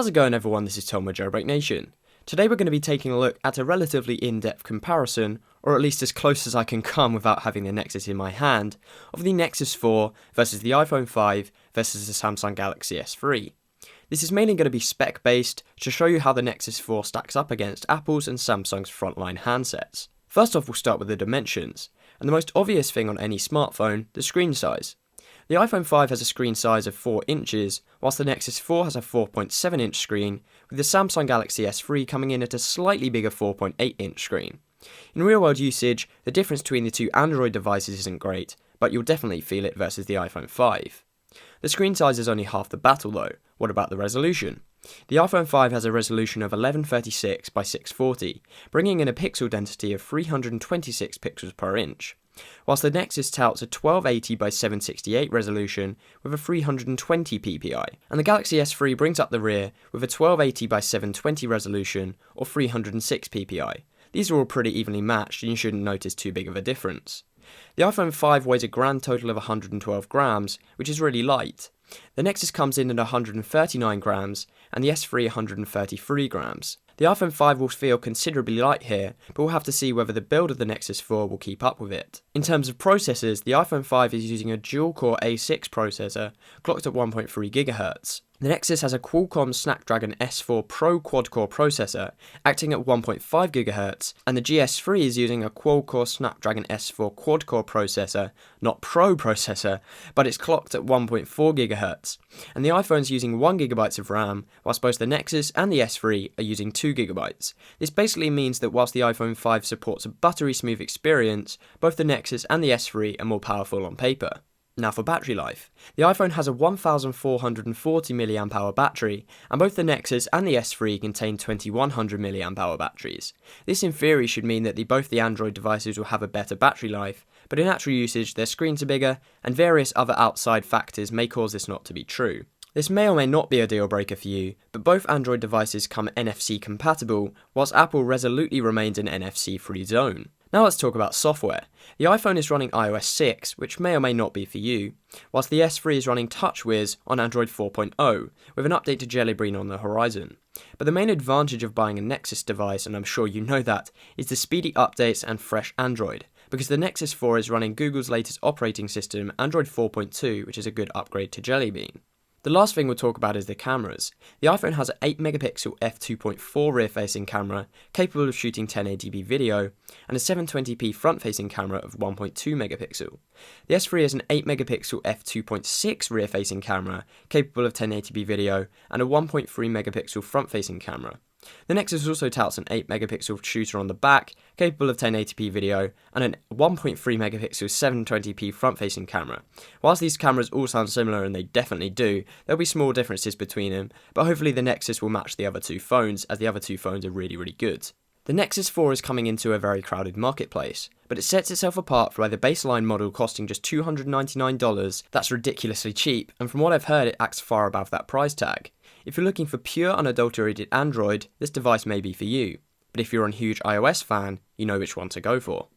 How's it going everyone, this is Tom with Jailbreak Nation. Today we're going to be taking a look at a relatively in-depth comparison, or at least as close as I can come without having the Nexus in my hand, of the Nexus 4 versus the iPhone 5 versus the Samsung Galaxy S3. This is mainly going to be spec based to show you how the Nexus 4 stacks up against Apple's and Samsung's frontline handsets. First off, we'll start with the dimensions, and the most obvious thing on any smartphone, the screen size. The iPhone 5 has a screen size of 4 inches, whilst the Nexus 4 has a 4.7 inch screen, with the Samsung Galaxy S3 coming in at a slightly bigger 4.8 inch screen. In real world usage, the difference between the two Android devices isn't great, but you'll definitely feel it versus the iPhone 5. The screen size is only half the battle though. What about the resolution? The iPhone 5 has a resolution of 1136 by 640, bringing in a pixel density of 326 pixels per inch, whilst the Nexus touts a 1280 by 768 resolution with a 320 ppi, and the Galaxy S3 brings up the rear with a 1280 by 720 resolution or 306 ppi. These are all pretty evenly matched and you shouldn't notice too big of a difference. The iPhone 5 weighs a grand total of 112 grams, which is really light. The Nexus comes in at 139 grams and the S3 133 grams. The iPhone 5 will feel considerably light here, but we'll have to see whether the build of the Nexus 4 will keep up with it. In terms of processors, the iPhone 5 is using a dual-core A6 processor, clocked at 1.3 GHz. The Nexus has a Qualcomm Snapdragon S4 Pro quad-core processor, acting at 1.5 GHz, and the GS3 is using a quad-core Snapdragon S4 quad-core processor, not Pro processor, but it's clocked at 1.4 GHz, and the iPhone's using 1 GB of RAM, whilst both the Nexus and the S3 are using 2 GB. This basically means that whilst the iPhone 5 supports a buttery smooth experience, both the Nexus and the S3 are more powerful on paper. Now for battery life. The iPhone has a 1440 mAh battery, and both the Nexus and the S3 contain 2100 mAh batteries. This in theory should mean that both the Android devices will have a better battery life, but in actual usage their screens are bigger, and various other outside factors may cause this not to be true. This may or may not be a deal breaker for you, but both Android devices come NFC compatible, whilst Apple resolutely remains an NFC free zone. Now let's talk about software. The iPhone is running iOS 6, which may or may not be for you, whilst the S3 is running TouchWiz on Android 4.0, with an update to Jelly Bean on the horizon. But the main advantage of buying a Nexus device, and I'm sure you know that, is the speedy updates and fresh Android, because the Nexus 4 is running Google's latest operating system, Android 4.2, which is a good upgrade to Jelly Bean. The last thing we'll talk about is the cameras. The iPhone has an 8MP f2.4 rear-facing camera, capable of shooting 1080p video, and a 720p front-facing camera of 1.2MP. The S3 has an 8MP f2.6 rear-facing camera, capable of 1080p video, and a 1.3MP front-facing camera. The Nexus also touts an 8MP shooter on the back, capable of 1080p video, and a 1.3MP 720p front-facing camera. Whilst these cameras all sound similar, and they definitely do, there'll be small differences between them, but hopefully the Nexus will match the other two phones, as the other two phones are really good. The Nexus 4 is coming into a very crowded marketplace, but it sets itself apart by the baseline model costing just $299, that's ridiculously cheap, and from what I've heard it acts far above that price tag. If you're looking for pure unadulterated Android, this device may be for you, but if you're a huge iOS fan, you know which one to go for.